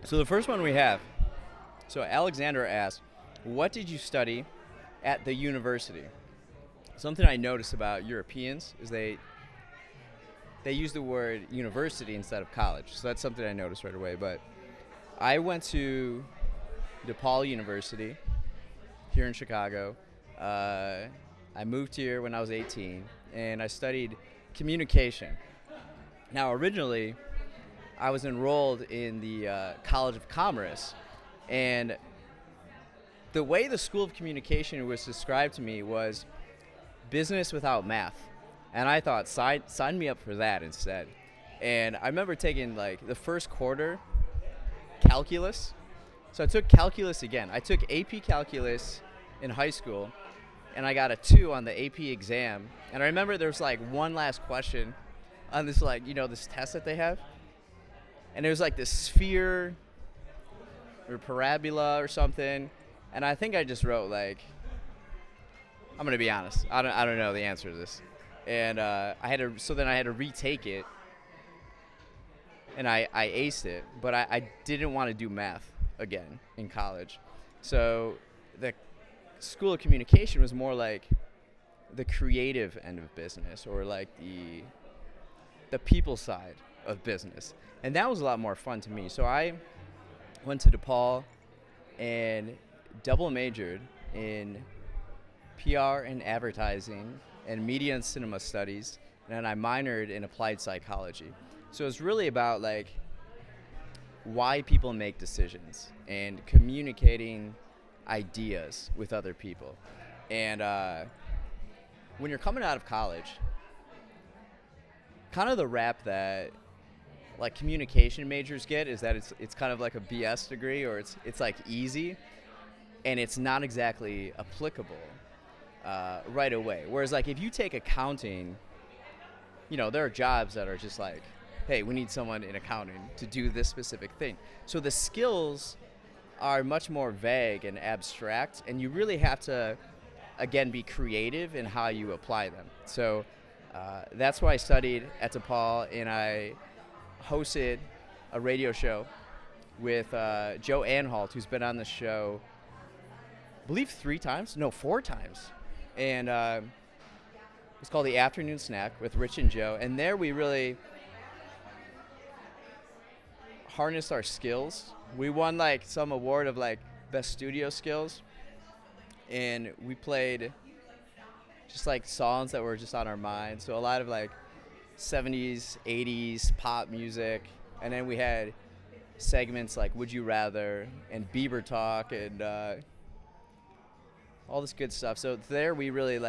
So the first one we have. So Alexandra asked, "What did you study at the university?" Something I notice about Europeans is they use the word university instead of college. So that's something I noticed right away. But I went to DePaul University here in Chicago. I moved here when I was 18, and I studied communication. Now, originally, I was enrolled in the College of Commerce, and the way the School of Communication was described to me was business without math. And I thought, sign me up for that instead. And I remember taking like the first quarter calculus. So I took calculus again. I took AP calculus in high school, and I got a 2 on the AP exam. And I remember there was like one last question on this, like, this test that they have. And it was like this sphere or parabola or something. And I think I just wrote like, I'm gonna be honest, I don't know the answer to this. And then I had to retake it, and I aced it, but I didn't want to do math again in college. So the School of Communication was more like the creative end of business, or like the people side of business. And that was a lot more fun to me. So I went to DePaul and double majored in PR and advertising and media and cinema studies, and then I minored in applied psychology. So it's really about like why people make decisions and communicating ideas with other people. And when you're coming out of college, kind of the rap that like communication majors get is that it's kind of like a BS degree, or it's like easy, and it's not exactly applicable right away. Whereas like if you take accounting, there are jobs that are just like, hey, we need someone in accounting to do this specific thing. So the skills are much more vague and abstract, and you really have to, again, be creative in how you apply them. So that's why I studied at DePaul, and I hosted a radio show with Joe Anhalt, who's been on the show, I believe 4 times. And it's called The Afternoon Snack with Rich and Joe. And there we really harnessed our skills. We won like some award of like best studio skills. And we played just like songs that were just on our mind. So a lot of like 70s, 80s pop music. And then we had segments like Would You Rather and Bieber Talk and all this good stuff. So there we really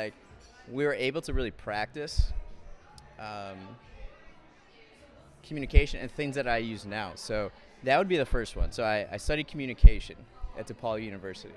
we were able to really practice communication and things that I use now. So that would be the first one. So I studied communication at DePaul University.